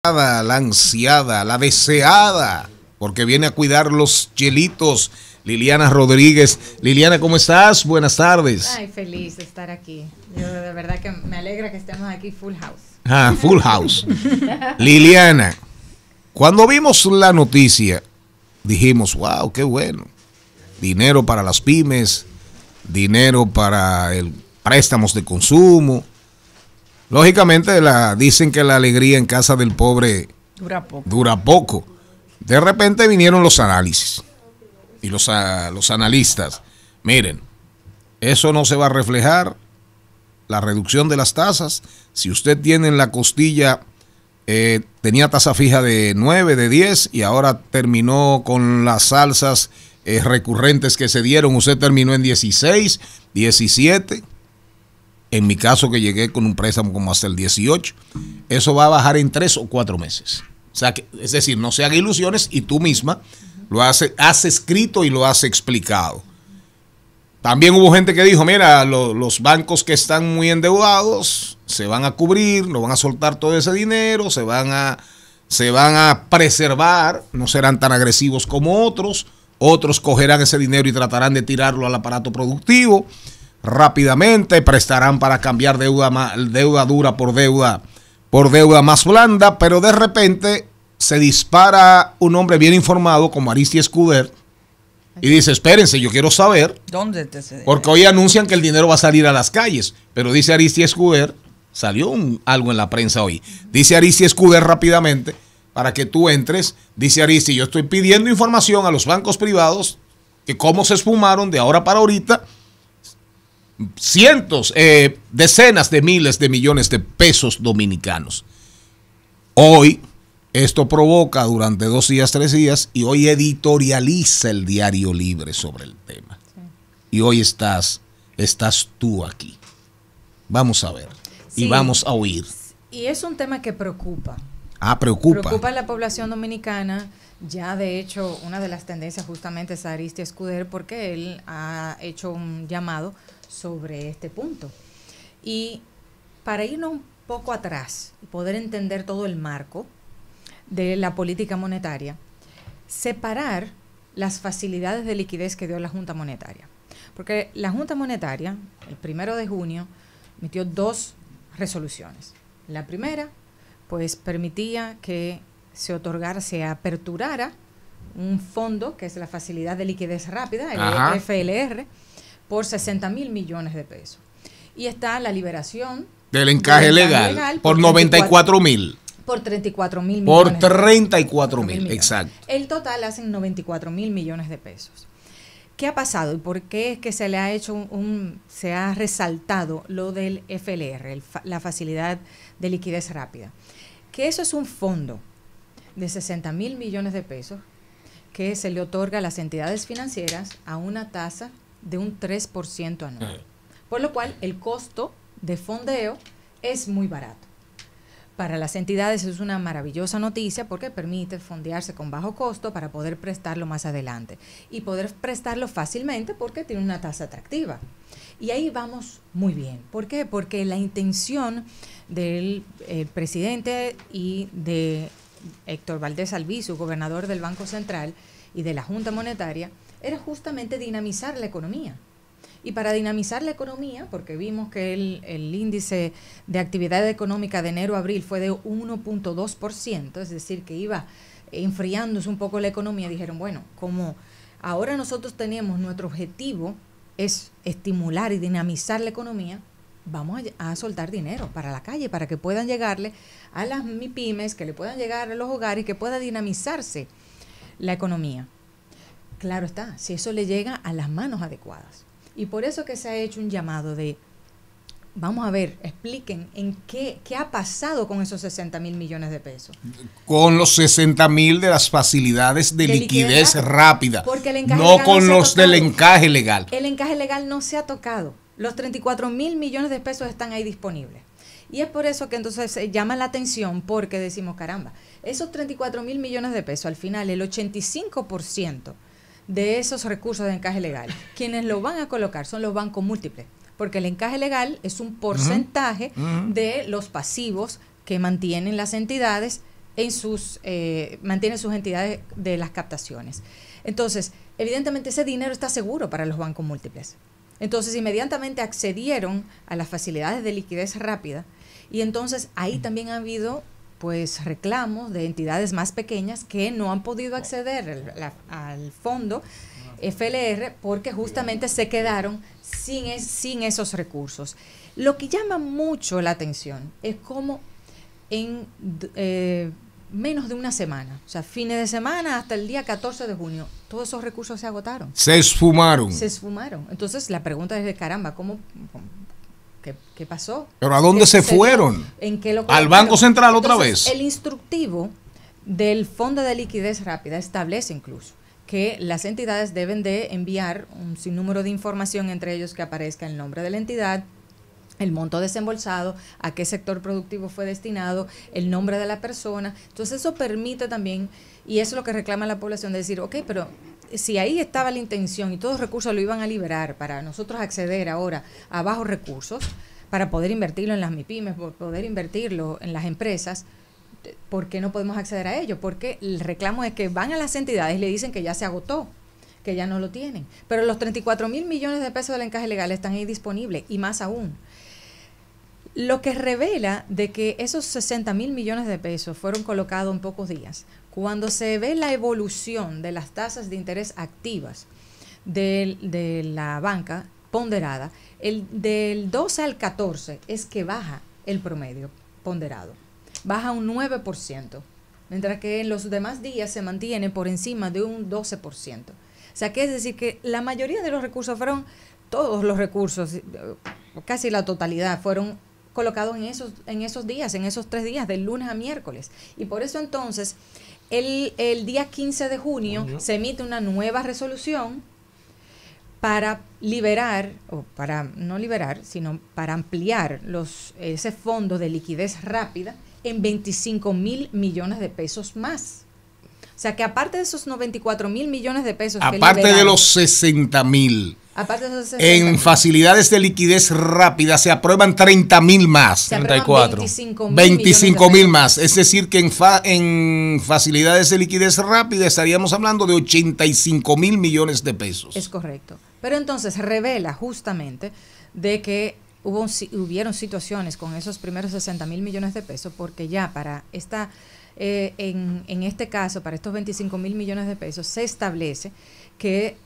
La ansiada, la deseada, porque viene a cuidar los chelitos, Liliana Rodríguez. Liliana, ¿cómo estás? Buenas tardes. Ay, feliz de estar aquí. Yo de verdad que me alegra que estemos aquí full house. Ah, full house. Liliana, cuando vimos la noticia, dijimos, wow, qué bueno. Dinero para las pymes, dinero para el préstamos de consumo. Lógicamente dicen que la alegría en casa del pobre dura poco. De repente vinieron los análisis y los analistas. Miren, eso no se va a reflejar, la reducción de las tasas. Si usted tiene en la costilla, tenía tasa fija de 9, de 10 y ahora terminó con las alzas recurrentes que se dieron, usted terminó en 16, 17. En mi caso, que llegué con un préstamo como hasta el 18, eso va a bajar en 3 o 4 meses. O sea, es decir, no se haga ilusiones y tú misma lo has escrito y lo has explicado. También hubo gente que dijo, mira, los bancos que están muy endeudados se van a cubrir, no van a soltar todo ese dinero, se van a preservar, no serán tan agresivos como otros. Otros cogerán ese dinero y tratarán de tirarlo al aparato productivo rápidamente, prestarán para cambiar deuda dura por deuda más blanda, pero de repente se dispara un hombre bien informado como Aristide Escuder y dice, espérense, yo quiero saber, ¿dónde te se porque hoy anuncian que el dinero va a salir a las calles, pero dice Aristide Escuder, salió algo en la prensa hoy, dice Aristide Escuder rápidamente, para que tú entres, dice Aristide, yo estoy pidiendo información a los bancos privados, que cómo se esfumaron de ahora para ahorita, decenas de miles de millones de pesos dominicanos. Hoy esto provoca durante 2 días, 3 días, y hoy editorializa el Diario Libre sobre el tema. Sí. Y hoy estás tú aquí. Vamos a ver. Sí. Y vamos a oír. Y es un tema que preocupa. Preocupa a la población dominicana. Ya de hecho, una de las tendencias justamente es a Aristide Escuder, porque él ha hecho un llamado sobre este punto. Y para irnos un poco atrás y poder entender todo el marco de la política monetaria, separar las facilidades de liquidez que dio la Junta Monetaria. Porque la Junta Monetaria, el 1 de junio, emitió 2 resoluciones. La primera, pues permitía que se aperturara un fondo, que es la facilidad de liquidez rápida, el FLR, por 60,000 millones de pesos. Y está la liberación del encaje legal por 94,000. Por 34,000 millones. Por 34,000, exacto. El total hacen 94,000 millones de pesos. ¿Qué ha pasado y por qué es que se le ha hecho se ha resaltado lo del FLR, la facilidad de liquidez rápida? Que eso es un fondo de 60,000 millones de pesos que se le otorga a las entidades financieras a una tasa de un 3% anual. Por lo cual el costo de fondeo es muy barato. Para las entidades es una maravillosa noticia porque permite fondearse con bajo costo para poder prestarlo más adelante. Y poder prestarlo fácilmente porque tiene una tasa atractiva. Y ahí vamos muy bien. ¿Por qué? Porque la intención del presidente y de Héctor Valdés Albizu, gobernador del Banco Central y de la Junta Monetaria, era justamente dinamizar la economía. Y para dinamizar la economía, porque vimos que el índice de actividad económica de enero a abril fue de 1.2%, es decir, que iba enfriándose un poco la economía, dijeron, bueno, como ahora nosotros tenemos nuestro objetivo es estimular y dinamizar la economía, vamos a soltar dinero para la calle, para que puedan llegarle a las MIPYMES, que le puedan llegar a los hogares y que pueda dinamizarse la economía. Claro está, si eso le llega a las manos adecuadas. Y por eso que se ha hecho un llamado de, vamos a ver, expliquen en qué ha pasado con esos 60,000 millones de pesos. Con los 60,000 de las facilidades de liquidez rápida, no con los del encaje legal. El encaje legal no se ha tocado. Los 34,000 millones de pesos están ahí disponibles. Y es por eso que entonces llama la atención, porque decimos, caramba, esos 34,000 millones de pesos, al final el 85% de esos recursos de encaje legal, quienes lo van a colocar son los bancos múltiples, porque el encaje legal es un porcentaje de los pasivos que mantienen las entidades mantiene sus entidades de las captaciones. Entonces, evidentemente ese dinero está seguro para los bancos múltiples. Entonces, inmediatamente accedieron a las facilidades de liquidez rápida y entonces ahí también ha habido pues reclamos de entidades más pequeñas que no han podido acceder al fondo FLR porque justamente se quedaron sin esos recursos. Lo que llama mucho la atención es cómo en menos de una semana, o sea, fines de semana hasta el día 14 de junio, todos esos recursos se agotaron. Se esfumaron. Entonces la pregunta es de caramba, ¿qué pasó? ¿Pero a dónde se fueron? ¿En qué lo ¿Al Banco Central otra vez? El instructivo del Fondo de Liquidez Rápida establece incluso que las entidades deben de enviar un sinnúmero de información, entre ellos que aparezca el nombre de la entidad, el monto desembolsado, a qué sector productivo fue destinado, el nombre de la persona. Entonces eso permite también, y eso es lo que reclama la población, de decir, ok, pero si ahí estaba la intención y todos los recursos lo iban a liberar para nosotros acceder ahora a bajos recursos, para poder invertirlo en las MIPYMES, poder invertirlo en las empresas, ¿por qué no podemos acceder a ello? Porque el reclamo es que van a las entidades y le dicen que ya se agotó, que ya no lo tienen. Pero los 34,000 millones de pesos del encaje legal están ahí disponibles, y más aún. Lo que revela de que esos 60,000 millones de pesos fueron colocados en pocos días, cuando se ve la evolución de las tasas de interés activas de la banca ponderada, del 12 al 14 es que baja el promedio ponderado, baja un 9%, mientras que en los demás días se mantiene por encima de un 12%. O sea, que es decir que la mayoría de los recursos todos los recursos, casi la totalidad, fueron colocados en esos días, en esos 3 días, del lunes a miércoles. Y por eso entonces, el día 15 de junio se emite una nueva resolución para liberar, o para no liberar, sino para ampliar ese fondo de liquidez rápida en 25,000 millones de pesos más. O sea que aparte de esos 94,000 millones de pesos, aparte de los 60,000, en facilidades de liquidez rápida se aprueban 30,000 más. 34. 25,000 más. Es decir, que en facilidades de liquidez rápida estaríamos hablando de 85,000 millones de pesos. Es correcto. Pero entonces revela justamente de que hubieron situaciones con esos primeros 60,000 millones de pesos, porque ya para en este caso, para estos 25,000 millones de pesos, se establece que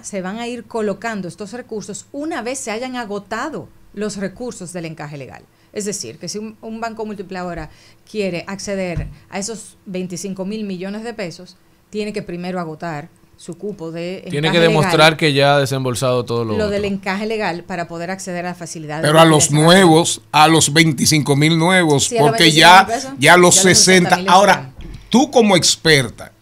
se van a ir colocando estos recursos una vez se hayan agotado los recursos del encaje legal. Es decir, que si un banco múltiple ahora quiere acceder a esos 25,000 millones de pesos, tiene que primero agotar su cupo de encaje tiene que demostrar legal, que ya ha desembolsado todo lo del encaje legal para poder acceder a la facilidad. Pero a los nuevos, a los 25,000 nuevos, sí, porque ya los 60. Ahora, tú como experta,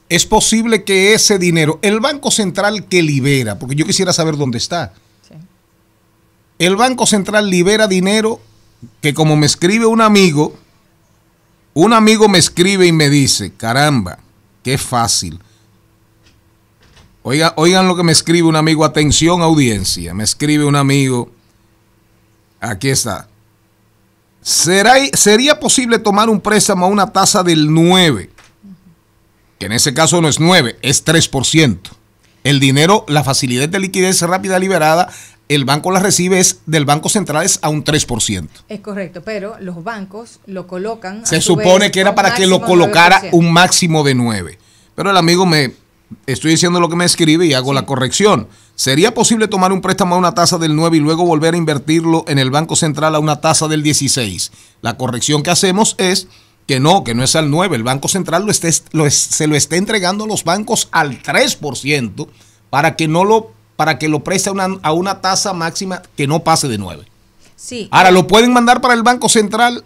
es posible que ese dinero, el Banco Central que libera, porque yo quisiera saber dónde está. Sí. El Banco Central libera dinero que, como me escribe un amigo me escribe y me dice, caramba, qué fácil. Oigan lo que me escribe un amigo, atención audiencia, me escribe un amigo, aquí está. ¿Sería posible tomar un préstamo a una tasa del 9%? Que en ese caso no es 9, es 3%. El dinero, la facilidad de liquidez rápida liberada, el banco la recibe del Banco Central es a un 3%. Es correcto, pero los bancos lo colocan. Se supone que era para que lo colocara 9%. Un máximo de 9%. Pero el amigo estoy diciendo lo que me escribe y hago la corrección. ¿Sería posible tomar un préstamo a una tasa del 9 y luego volver a invertirlo en el Banco Central a una tasa del 16? La corrección que hacemos es que no es al 9. El Banco Central se lo está entregando a los bancos al 3% para que lo preste a una tasa máxima que no pase de 9. Sí. Ahora, ¿lo pueden mandar para el Banco Central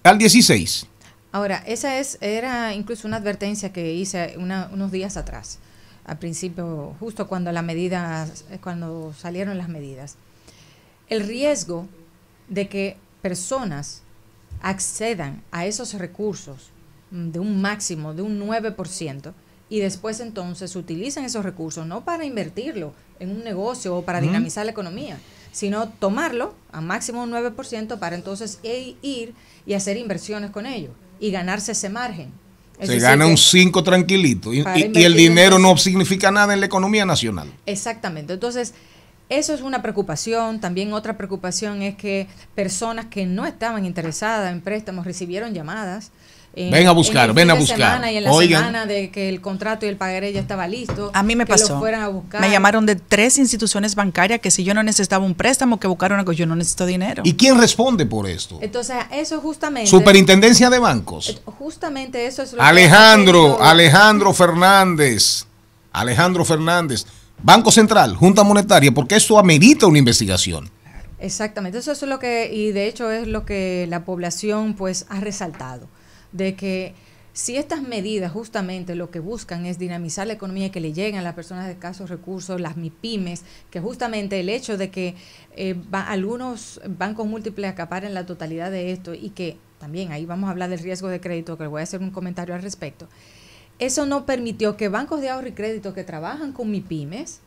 al 16? Ahora, era incluso una advertencia que hice unos días atrás, al principio, justo cuando salieron las medidas. El riesgo de que personas accedan a esos recursos de un máximo de un 9% y después entonces utilizan esos recursos no para invertirlo en un negocio o para dinamizar la economía, sino tomarlo a máximo un 9% para entonces ir y hacer inversiones con ello. y ganarse ese margen. Se gana un 5 tranquilito y el dinero no significa nada en la economía nacional. Exactamente. Entonces, eso es una preocupación. También otra preocupación es que personas que no estaban interesadas en préstamos recibieron llamadas. Ven a buscar, ven a buscar. Y en la semana de que el contrato y el pagaré ya estaba listo. A mí me pasó. Lo fueran a buscar. Me llamaron de 3 instituciones bancarias que si yo no necesitaba un préstamo, que buscaron algo, yo no necesito dinero. ¿Y quién responde por esto? Entonces, eso justamente. Superintendencia de Bancos. Justamente eso es lo Alejandro Fernández. Banco Central, Junta Monetaria, porque esto amerita una investigación. Exactamente, eso es lo que, y de hecho es lo que la población pues ha resaltado, de que si estas medidas justamente lo que buscan es dinamizar la economía, que le lleguen a las personas de escasos recursos, las MIPYMES, que justamente el hecho de que algunos bancos múltiples acaparen la totalidad de esto y que también ahí vamos a hablar del riesgo de crédito, que voy a hacer un comentario al respecto, eso no permitió que bancos de ahorro y crédito que trabajan con MIPYMES,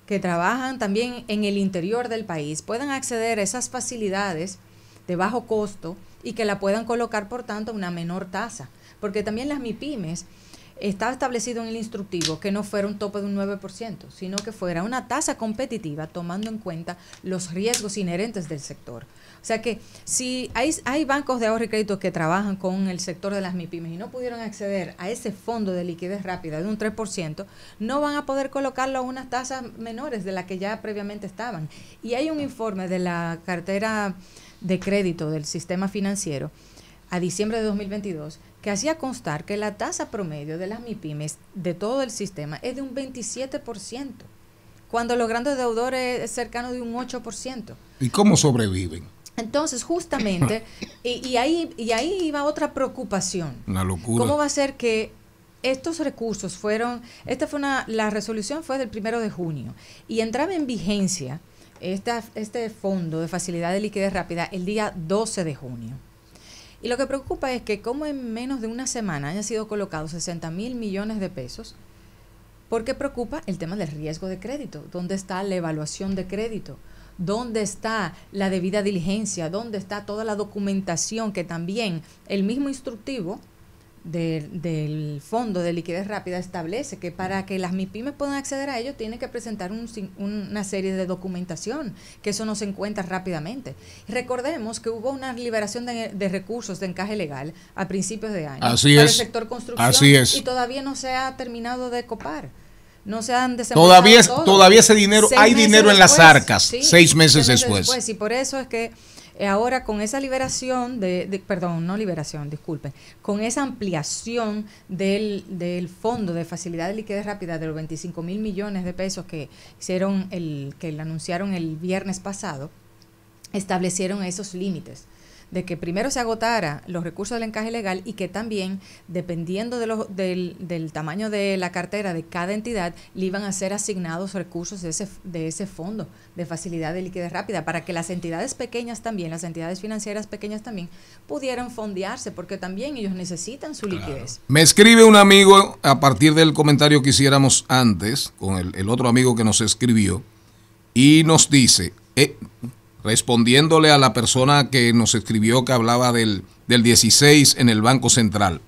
que trabajan también en el interior del país, puedan acceder a esas facilidades de bajo costo y que la puedan colocar, por tanto, a una menor tasa. Porque también las MIPYMES estaba establecido en el instructivo que no fuera un tope de un 9%, sino que fuera una tasa competitiva tomando en cuenta los riesgos inherentes del sector. O sea que si hay bancos de ahorro y crédito que trabajan con el sector de las MIPYMES y no pudieron acceder a ese fondo de liquidez rápida de un 3%, no van a poder colocarlo a unas tasas menores de las que ya previamente estaban. Y hay un informe de la cartera de crédito del sistema financiero a diciembre de 2022 que hacía constar que la tasa promedio de las MIPYMES de todo el sistema es de un 27%, cuando los grandes deudores es cercano de un 8%. ¿Y cómo sobreviven? Entonces, justamente, y ahí iba otra preocupación. Una locura. ¿Cómo va a ser que estos recursos la resolución fue del 1 de junio y entraba en vigencia este fondo de facilidad de liquidez rápida el día 12 de junio? Y lo que preocupa es que como en menos de una semana hayan sido colocados 60,000 millones de pesos, porque preocupa el tema del riesgo de crédito. ¿Dónde está la evaluación de crédito? ¿Dónde está la debida diligencia? ¿Dónde está toda la documentación que también el mismo instructivo del Fondo de Liquidez Rápida establece que para que las MIPYMES puedan acceder a ello tienen que presentar una serie de documentación, que eso no se encuentra rápidamente? Recordemos que hubo una liberación de recursos de encaje legal a principios de año para el sector construcción y todavía no se ha terminado de copar. No se han desembolsado todavía ese dinero, hay dinero en las arcas, sí, 6 meses después. Y por eso es que ahora con esa liberación con esa ampliación del fondo de facilidad de liquidez rápida de los 25,000 millones de pesos que le anunciaron el viernes pasado, establecieron esos límites de que primero se agotara los recursos del encaje legal y que también, dependiendo del tamaño de la cartera de cada entidad, le iban a ser asignados recursos de ese fondo de facilidad de liquidez rápida para que las entidades pequeñas también, las entidades financieras pequeñas también, pudieran fondearse, porque también ellos necesitan su liquidez. Me escribe un amigo, a partir del comentario que hiciéramos antes, con el otro amigo que nos escribió, y nos dice... respondiéndole a la persona que nos escribió que hablaba del 16 en el Banco Central.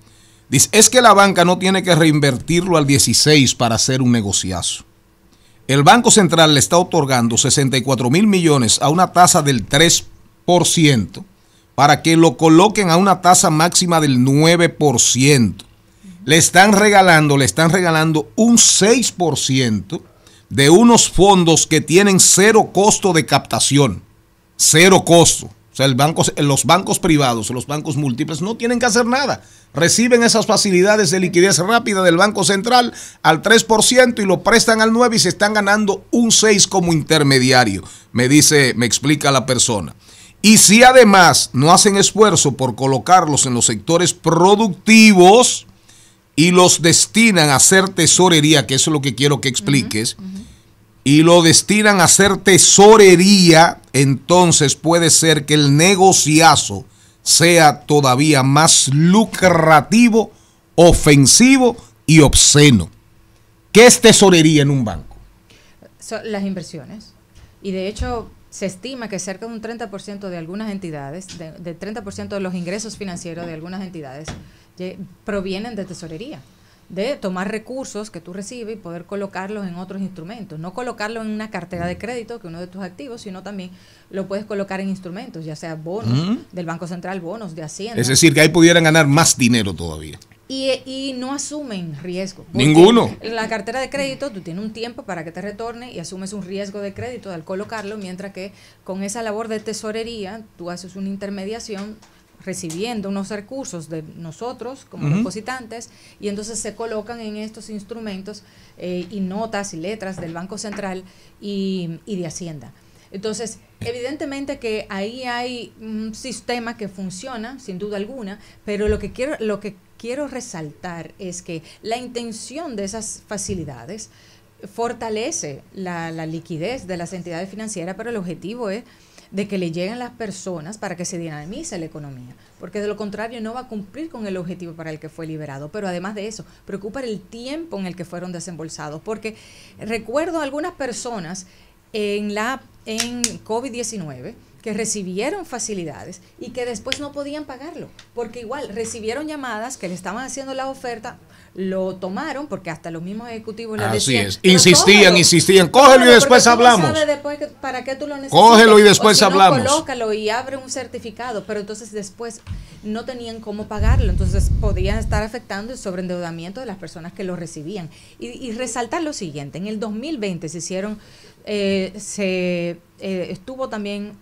Dice, es que la banca no tiene que reinvertirlo al 16 para hacer un negociazo. El Banco Central le está otorgando 64,000 millones a una tasa del 3% para que lo coloquen a una tasa máxima del 9%. Le están regalando un 6% de unos fondos que tienen cero costo de captación. Cero costo. O sea, los bancos privados, los bancos múltiples no tienen que hacer nada. Reciben esas facilidades de liquidez rápida del Banco Central al 3% y lo prestan al 9% y se están ganando un 6% como intermediario, me explica la persona. Y si además no hacen esfuerzo por colocarlos en los sectores productivos y los destinan a hacer tesorería, que eso es lo que quiero que expliques, y lo destinan a hacer tesorería, entonces puede ser que el negociazo sea todavía más lucrativo, ofensivo y obsceno. ¿Qué es tesorería en un banco? Son las inversiones. Y de hecho, se estima que cerca de un 30% de algunas entidades, de 30% de los ingresos financieros de algunas entidades provienen de tesorería, de tomar recursos que tú recibes y poder colocarlos en otros instrumentos. No colocarlo en una cartera de crédito, que es uno de tus activos, sino también lo puedes colocar en instrumentos, ya sea bonos del Banco Central, bonos de Hacienda. Es decir, que ahí pudieran ganar más dinero todavía. Y no asumen riesgo. Ninguno. En la cartera de crédito tú tienes un tiempo para que te retorne y asumes un riesgo de crédito al colocarlo, mientras que con esa labor de tesorería tú haces una intermediación recibiendo unos recursos de nosotros como depositantes, y entonces se colocan en estos instrumentos y notas y letras del Banco Central y de Hacienda. Entonces, evidentemente que ahí hay un sistema que funciona, sin duda alguna, pero lo que quiero resaltar es que la intención de esas facilidades fortalece la liquidez de las entidades financieras, pero el objetivo es de que le lleguen las personas para que se dinamice la economía, porque de lo contrario no va a cumplir con el objetivo para el que fue liberado. Pero además de eso, preocupa el tiempo en el que fueron desembolsados, porque recuerdo algunas personas en COVID-19 que recibieron facilidades y que después no podían pagarlo, porque igual recibieron llamadas que le estaban haciendo la oferta, lo tomaron, porque hasta los mismos ejecutivos les decían, así es, insistían, cógelo y después hablamos. ¿Para qué tú lo necesitas? Cógelo y después si hablamos. No, colócalo y abre un certificado, pero entonces después no tenían cómo pagarlo, entonces podían estar afectando el sobreendeudamiento de las personas que lo recibían. Y resaltar lo siguiente, en el 2020 se hicieron, estuvo también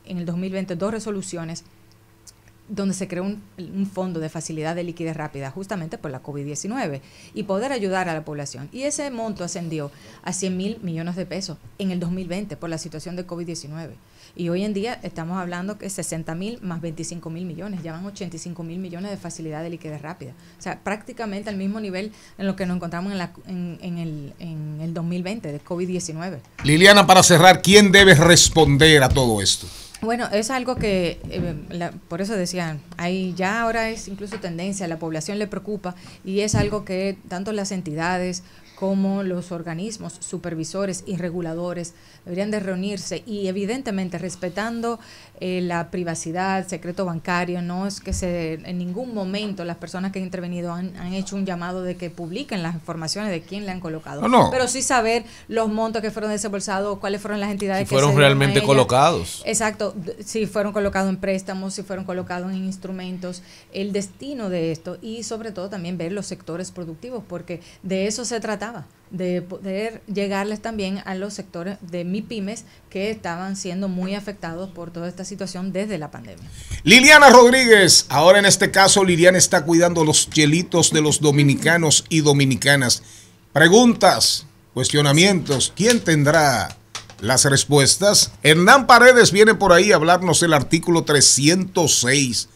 en el 2020 2 resoluciones donde se creó un fondo de facilidad de liquidez rápida justamente por la COVID-19 y poder ayudar a la población. Y ese monto ascendió a 100,000 millones de pesos en el 2020 por la situación de COVID-19. Y hoy en día estamos hablando que 60,000 más 25,000 millones, ya van 85,000 millones de facilidad de liquidez rápida. O sea, prácticamente al mismo nivel en lo que nos encontramos en el 2020 de COVID-19. Liliana, para cerrar, ¿quién debe responder a todo esto? Bueno, es algo que, por eso decían, ya ahora es incluso tendencia, a la población le preocupa, y es algo que tanto las entidades como los organismos supervisores y reguladores deberían de reunirse y evidentemente respetando la privacidad, secreto bancario. No es que en ningún momento las personas que han intervenido han hecho un llamado de que publiquen las informaciones de quién le han colocado. No. Pero sí saber los montos que fueron desembolsados, cuáles fueron las entidades que fueron realmente colocados. Exacto, si fueron colocados en préstamos, si fueron colocados en instrumentos, el destino de esto, y sobre todo también ver los sectores productivos, porque de eso se trataba, de poder llegarles también a los sectores de MIPYMES que estaban siendo muy afectados por toda esta situación desde la pandemia. Liliana Rodríguez, ahora en este caso Liliana está cuidando los chelitos de los dominicanos y dominicanas. Preguntas, cuestionamientos, ¿quién tendrá las respuestas? Hernán Paredes viene por ahí a hablarnos del artículo 306.